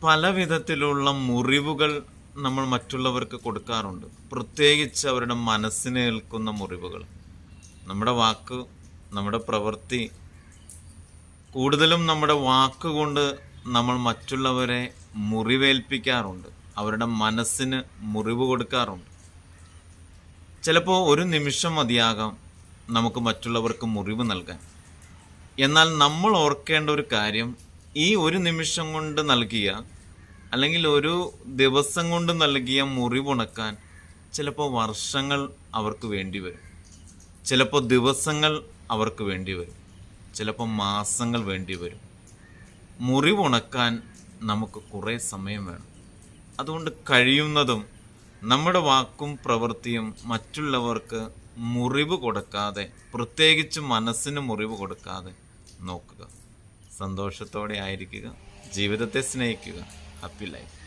പല വിധത്തിലുള്ള മുറിവുകൾ നമ്മൾ മറ്റുള്ളവർക്ക് കൊടുക്കാറുണ്ട്. പ്രത്യേകിച്ച് അവരുടെ മനസ്സിനെ ഏൽക്കുന്ന മുറിവുകൾ. നമ്മുടെ വാക്ക്, നമ്മുടെ പ്രവൃത്തി, കൂടുതലും നമ്മുടെ വാക്കുകൊണ്ട് നമ്മൾ മറ്റുള്ളവരെ മുറിവേൽപ്പിക്കാറുണ്ട്. അവരുടെ മനസ്സിന് മുറിവ് കൊടുക്കാറുണ്ട്. ചിലപ്പോൾ ഒരു നിമിഷം മതിയാകാം നമുക്ക് മറ്റുള്ളവർക്ക് മുറിവ് നൽകാൻ. എന്നാൽ നമ്മൾ ഓർക്കേണ്ട ഒരു കാര്യം, ഈ ഒരു നിമിഷം കൊണ്ട് നൽകിയ, അല്ലെങ്കിൽ ഒരു ദിവസം കൊണ്ട് നൽകിയ മുറിവുണക്കാൻ ചിലപ്പോൾ വർഷങ്ങൾ അവർക്ക് വേണ്ടി വരും, ചിലപ്പോൾ ദിവസങ്ങൾ അവർക്ക് വേണ്ടി വരും, ചിലപ്പോൾ മാസങ്ങൾ വേണ്ടി വരും. മുറിവുണക്കാൻ നമുക്ക് കുറേ സമയം വേണം. അതുകൊണ്ട് കഴിയുന്നതും നമ്മുടെ വാക്കും പ്രവൃത്തിയും മറ്റുള്ളവർക്ക് മുറിവ് കൊടുക്കാതെ, പ്രത്യേകിച്ച് മനസ്സിന് മുറിവ് കൊടുക്കാതെ നോക്കുക. സന്തോഷത്തോടെ ആയിരിക്കുക, ജീവിതത്തെ സ്നേഹിക്കുക. Happy life.